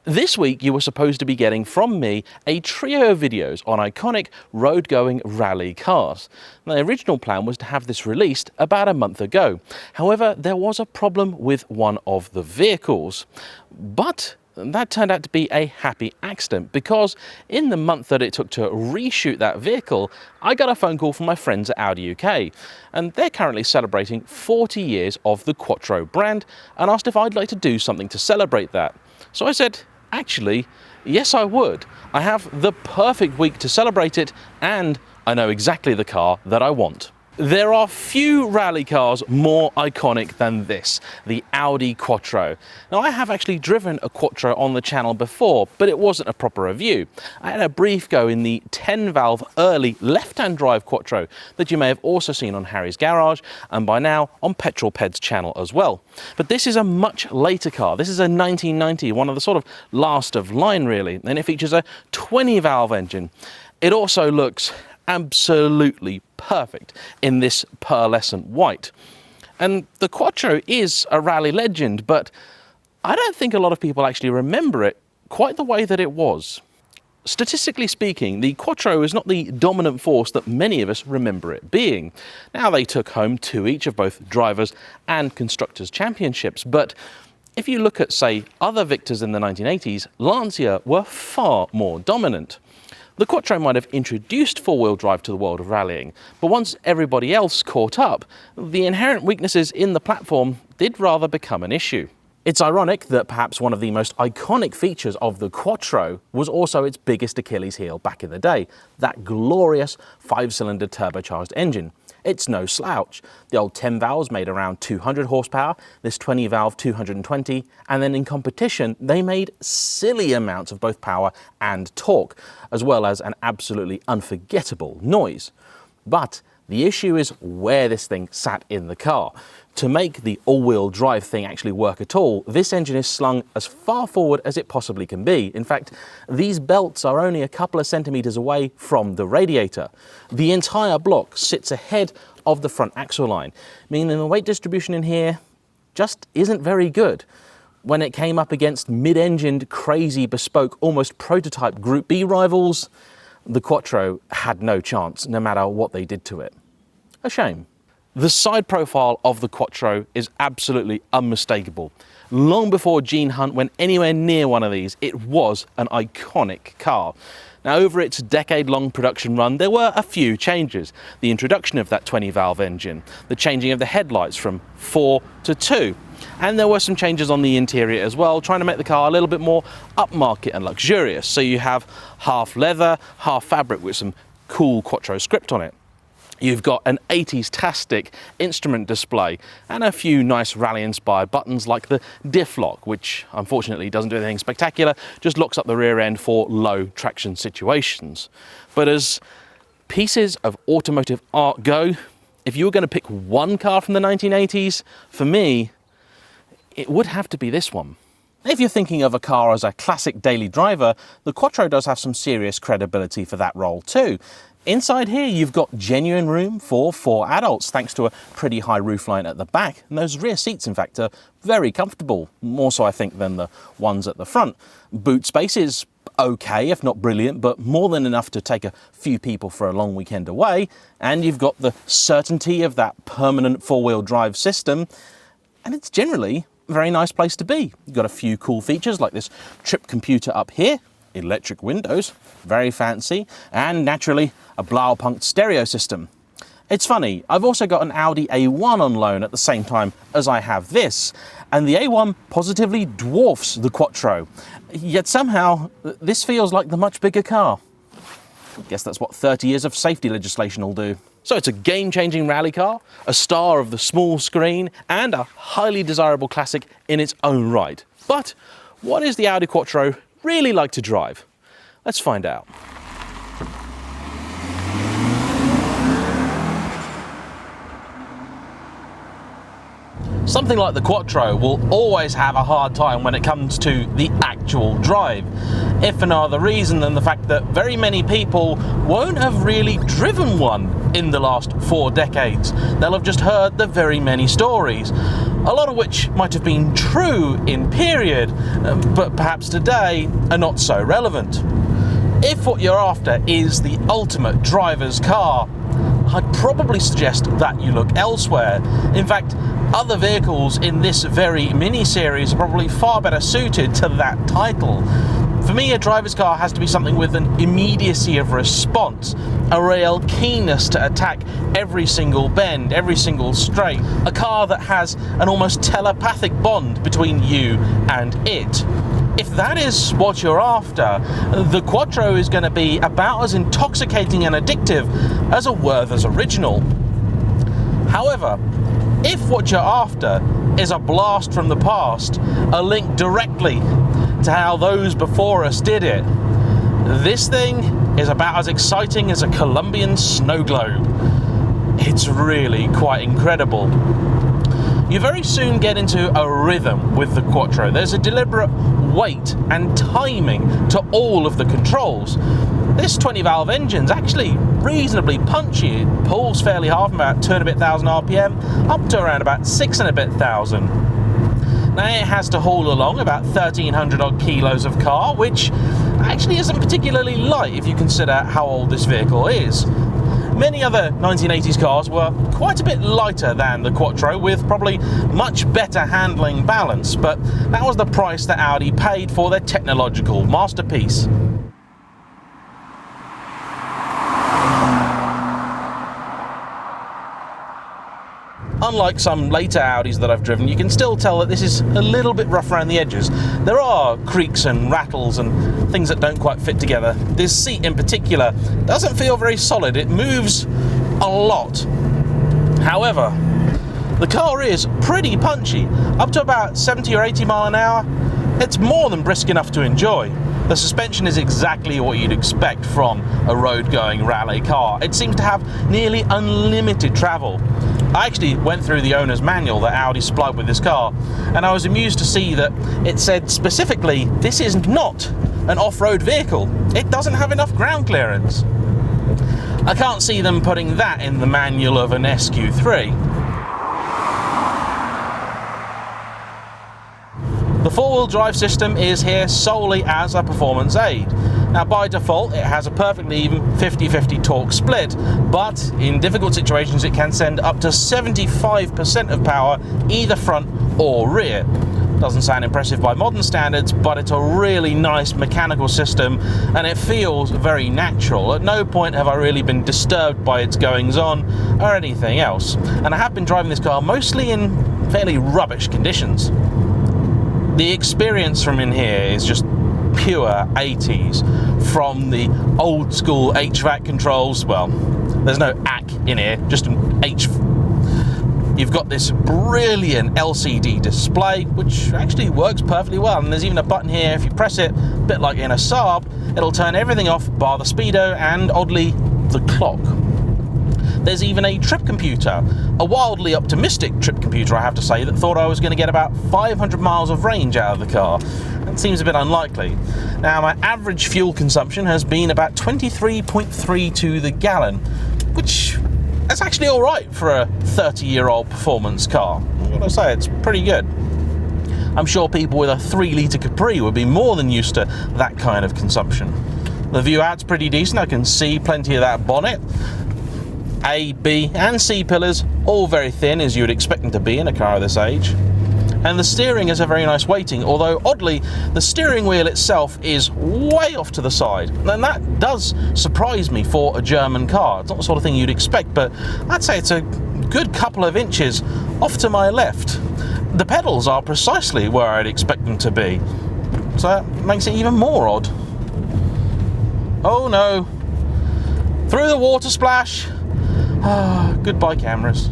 This week you were supposed to be getting from me a trio of videos on iconic road-going rally cars. The original plan was to have this released about a month ago. However, there was a problem with one of the vehicles. But that turned out to be a happy accident, because in the month that it took to reshoot that vehicle, I got a phone call from my friends at Audi UK, and they're currently celebrating 40 years of the Quattro brand and asked if I'd like to do something to celebrate that. So I said, actually, yes I would. I have the perfect week to celebrate it, and I know exactly the car that I want. There are few rally cars more iconic than this, the Audi Quattro. Now, I have actually driven a Quattro on the channel before, but it wasn't a proper review. I had a brief go in the 10-valve early left-hand drive Quattro that you may have also seen on Harry's Garage, and by now on Petrol Ped's channel as well. But this is a much later car. This is a 1990, one of the sort of last of line really, and it features a 20-valve engine. It also looks absolutely perfect in this pearlescent white. And the Quattro is a rally legend, but I don't think a lot of people actually remember it quite the way that it was. Statistically speaking, the Quattro is not the dominant force that many of us remember it being. Now, they took home 2 each of both drivers and constructors championships, but if you look at, say, other victors in the 1980s, Lancia were far more dominant. The Quattro might have introduced four-wheel drive to the world of rallying, but once everybody else caught up, the inherent weaknesses in the platform did rather become an issue. It's ironic that perhaps one of the most iconic features of the Quattro was also its biggest Achilles heel back in the day, that glorious 5-cylinder turbocharged engine. It's no slouch. The old 10 valves made around 200 horsepower, this 20 valve 220, and then in competition they made silly amounts of both power and torque, as well as an absolutely unforgettable noise. But the issue is where this thing sat in the car. To make the all-wheel drive thing actually work at all, this engine is slung as far forward as it possibly can be. In fact, these belts are only a couple of centimeters away from the radiator. The entire block sits ahead of the front axle line, meaning the weight distribution in here just isn't very good. When it came up against mid-engined, crazy, bespoke, almost prototype Group B rivals, the Quattro had no chance, no matter what they did to it. A shame. The side profile of the Quattro is absolutely unmistakable. Long before Gene Hunt went anywhere near one of these, it was an iconic car. Now, over its decade-long production run, there were a few changes. The introduction of that 20-valve engine, the changing of the headlights from 4 to 2, and there were some changes on the interior as well, trying to make the car a little bit more upmarket and luxurious. So you have half leather, half fabric with some cool Quattro script on it. You've got an 80s-tastic instrument display and a few nice rally-inspired buttons like the diff lock, which unfortunately doesn't do anything spectacular, just locks up the rear end for low traction situations. But as pieces of automotive art go, if you were going to pick one car from the 1980s, for me, it would have to be this one. If you're thinking of a car as a classic daily driver, the Quattro does have some serious credibility for that role too. Inside here, you've got genuine room for 4 adults, thanks to a pretty high roofline at the back. And those rear seats, in fact, are very comfortable, more so I think than the ones at the front. Boot space is okay, if not brilliant, but more than enough to take a few people for a long weekend away. And you've got the certainty of that permanent 4-wheel drive system. And it's generally a very nice place to be. You've got a few cool features like this trip computer up here, electric windows, very fancy, and naturally a Blaupunkt stereo system. It's funny, I've also got an Audi A1 on loan at the same time as I have this, and the A1 positively dwarfs the Quattro, yet somehow this feels like the much bigger car. I guess that's what 30 years of safety legislation will do. So it's a game-changing rally car, a star of the small screen, and a highly desirable classic in its own right. But what is the Audi Quattro really like to drive? Let's find out. Something like the Quattro will always have a hard time when it comes to the actual drive, if for no other reason than the fact that very many people won't have really driven one in the last 4 decades. They'll have just heard the very many stories. a lot of which might have been true in period, but perhaps today are not so relevant. If what you're after is the ultimate driver's car, I'd probably suggest that you look elsewhere. In fact, other vehicles in this very mini-series are probably far better suited to that title. For me, a driver's car has to be something with an immediacy of response, a real keenness to attack every single bend, every single straight, a car that has an almost telepathic bond between you and it. If that is what you're after, the Quattro is going to be about as intoxicating and addictive as a Werther's original. However, if what you're after is a blast from the past, a link directly to how those before us did it, this thing is about as exciting as a Colombian snow globe. It's really quite incredible. You very soon get into a rhythm with the Quattro. There's a deliberate weight and timing to all of the controls. This 20-valve engine's actually reasonably punchy. It pulls fairly hard from about 2 and a bit thousand RPM up to around about 6 and a bit thousand. Now it has to haul along about 1,300 odd kilos of car, which actually isn't particularly light if you consider how old this vehicle is. Many other 1980s cars were quite a bit lighter than the Quattro, with probably much better handling balance, but that was the price that Audi paid for their technological masterpiece. Unlike some later Audis that I've driven, you can still tell that this is a little bit rough around the edges. There are creaks and rattles and things that don't quite fit together. This seat in particular doesn't feel very solid. It moves a lot. However, the car is pretty punchy. Up to about 70 or 80 mile an hour, it's more than brisk enough to enjoy. The suspension is exactly what you'd expect from a road-going rally car. It seems to have nearly unlimited travel. I actually went through the owner's manual that Audi supplied with this car, and I was amused to see that it said specifically, this is not an off-road vehicle. It doesn't have enough ground clearance. I can't see them putting that in the manual of an SQ3. The four-wheel drive system is here solely as a performance aid. Now, by default, it has a perfectly even 50-50 torque split, but in difficult situations it can send up to 75% of power either front or rear. Doesn't sound impressive by modern standards, but it's a really nice mechanical system and it feels very natural. At no point have I really been disturbed by its goings-on or anything else. And I have been driving this car mostly in fairly rubbish conditions. The experience from in here is just pure 80s, from the old school HVAC controls. Well, there's no AC in here, just an H. You've got this brilliant LCD display, which actually works perfectly well, and there's even a button here. If you press it, a bit like in a Saab, it'll turn everything off bar the speedo and, oddly, the clock. There's even a trip computer, a wildly optimistic trip computer, I have to say, that thought I was going to get about 500 miles of range out of the car. That seems a bit unlikely. Now, my average fuel consumption has been about 23.3 to the gallon, which is actually all right for a 30-year-old performance car. I've got to say, it's pretty good. I'm sure people with a 3-litre Capri would be more than used to that kind of consumption. The view out's pretty decent. I can see plenty of that bonnet. A, B and C pillars, all very thin as you would expect them to be in a car of this age. And the steering is a very nice weighting, although oddly the steering wheel itself is way off to the side, and that does surprise me for a German car. It's not the sort of thing you'd expect, but I'd say it's a good couple of inches off to my left. The pedals are precisely where I'd expect them to be, so that makes it even more odd. Oh no, through the water splash. Ah, goodbye cameras.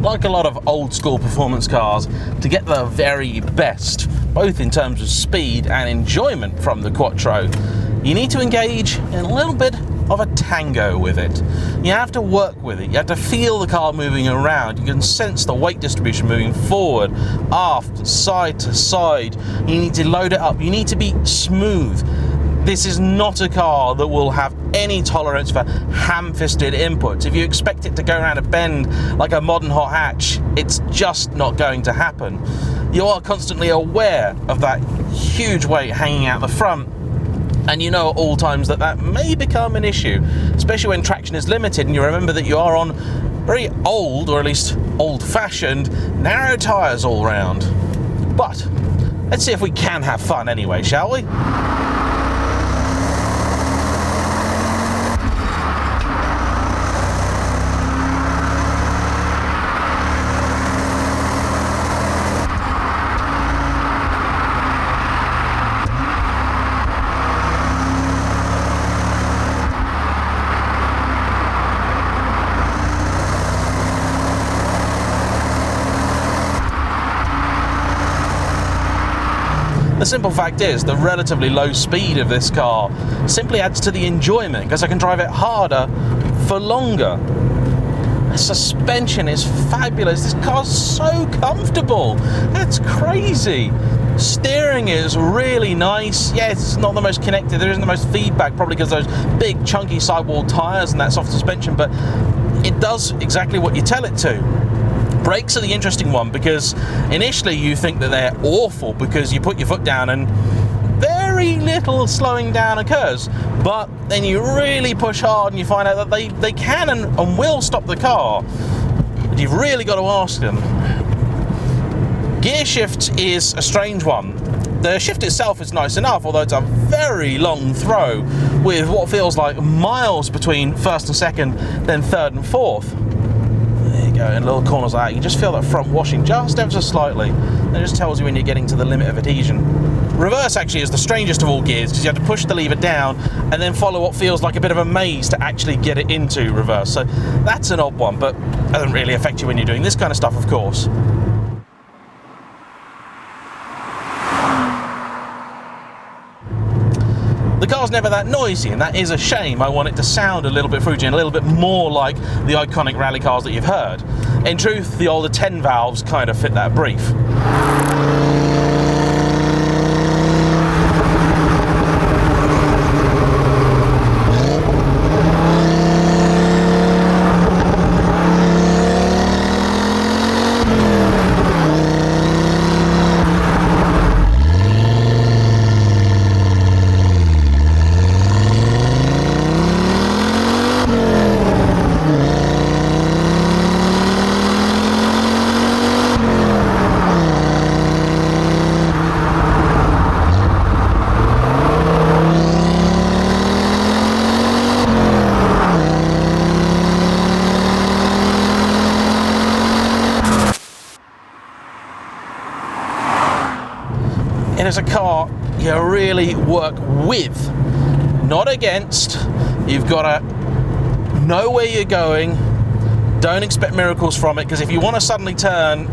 Like a lot of old school performance cars, to get the very best, both in terms of speed and enjoyment from the Quattro, you need to engage in a little bit of a tango with it. You have to work with it. You have to feel the car moving around. You can sense the weight distribution moving forward, aft, side to side. You need to load it up. You need to be smooth. This is not a car that will have any tolerance for ham-fisted inputs. If you expect it to go around a bend like a modern hot hatch, it's just not going to happen. You are constantly aware of that huge weight hanging out the front, and you know at all times that that may become an issue, especially when traction is limited, and you remember that you are on very old, or at least old-fashioned, narrow tyres all round. But let's see if we can have fun anyway, shall we? The simple fact is, the relatively low speed of this car simply adds to the enjoyment, because I can drive it harder for longer. The suspension is fabulous. This car's so comfortable. That's crazy. Steering is really nice. Yeah, it's not the most connected. There isn't the most feedback, probably because those big chunky sidewall tyres and that soft suspension, but it does exactly what you tell it to. Brakes are the interesting one, because initially you think that they're awful because you put your foot down and very little slowing down occurs, but then you really push hard and you find out that they can and will stop the car. But you've really got to ask them. Gearshift is a strange one. The shift itself is nice enough, although it's a very long throw with what feels like miles between first and second, then third and fourth. In little corners like that, you just feel that front washing just ever so slightly. It just tells you when you're getting to the limit of adhesion. Reverse actually is the strangest of all gears, because you have to push the lever down and then follow what feels like a bit of a maze to actually get it into reverse. So that's an odd one, but it doesn't really affect you when you're doing this kind of stuff, of course. The car's never that noisy, and that is a shame. I want it to sound a little bit fruity and a little bit more like the iconic rally cars that you've heard. In truth, the older 10 valves kind of fit that brief. It is a car you really work with, not against. You've got to know where you're going. Don't expect miracles from it, because if you want to suddenly turn,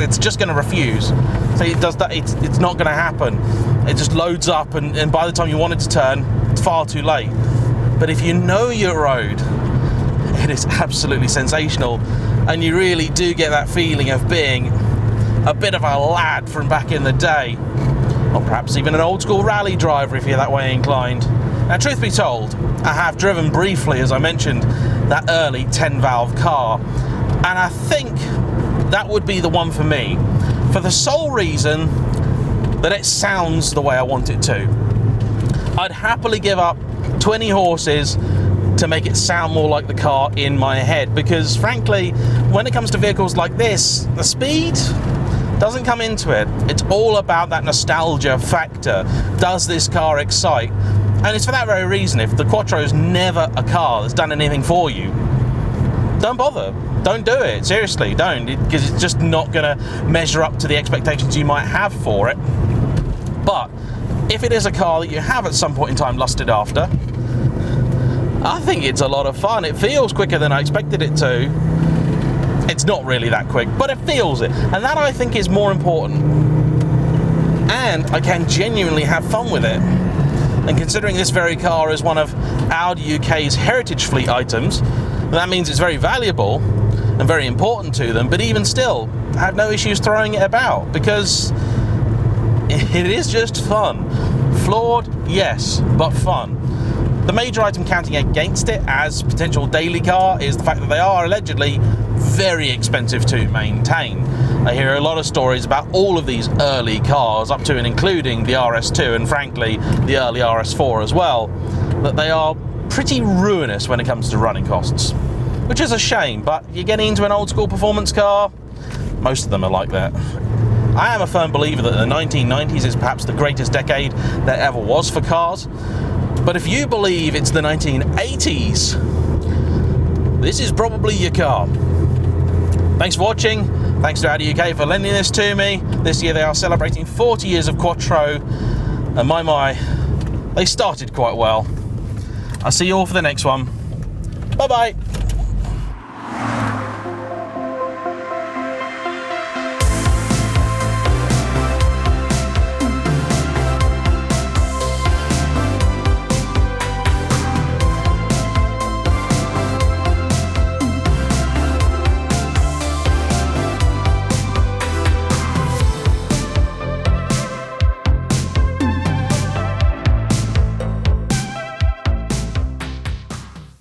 it's just going to refuse. So it does that. It's not going to happen. It just loads up, and by the time you want it to turn, it's far too late. But if you know your road, it is absolutely sensational, and you really do get that feeling of being a bit of a lad from back in the day, or perhaps even an old school rally driver if you're that way inclined. Now, truth be told, I have driven briefly, as I mentioned, that early 10 valve car, and I think that would be the one for me, for the sole reason that it sounds the way I want it to. I'd happily give up 20 horses to make it sound more like the car in my head, because frankly, when it comes to vehicles like this, the speed doesn't come into it. It's all about that nostalgia factor. Does this car excite? And it's for that very reason. If the Quattro is never a car that's done anything for you, don't bother. Don't do it. Seriously, don't, because it's just not going to measure up to the expectations you might have for it. But if it is a car that you have at some point in time lusted after, I think it's a lot of fun. It feels quicker than I expected it to. It's not really that quick, but it feels it. And that, I think, is more important. And I can genuinely have fun with it. And considering this very car is one of Audi UK's heritage fleet items, that means it's very valuable and very important to them, but even still, I have no issues throwing it about because it is just fun. Flawed, yes, but fun. The major item counting against it as potential daily car is the fact that they are allegedly very expensive to maintain. I hear a lot of stories about all of these early cars, up to and including the RS2 and frankly the early RS4 as well, that they are pretty ruinous when it comes to running costs. Which is a shame, but you're getting into an old school performance car, most of them are like that. I am a firm believer that the 1990s is perhaps the greatest decade there ever was for cars. But if you believe it's the 1980s, this is probably your car. Thanks for watching. Thanks to Audi UK for lending this to me. This year they are celebrating 40 years of Quattro. And my, they started quite well. I'll see you all for the next one. Bye-bye.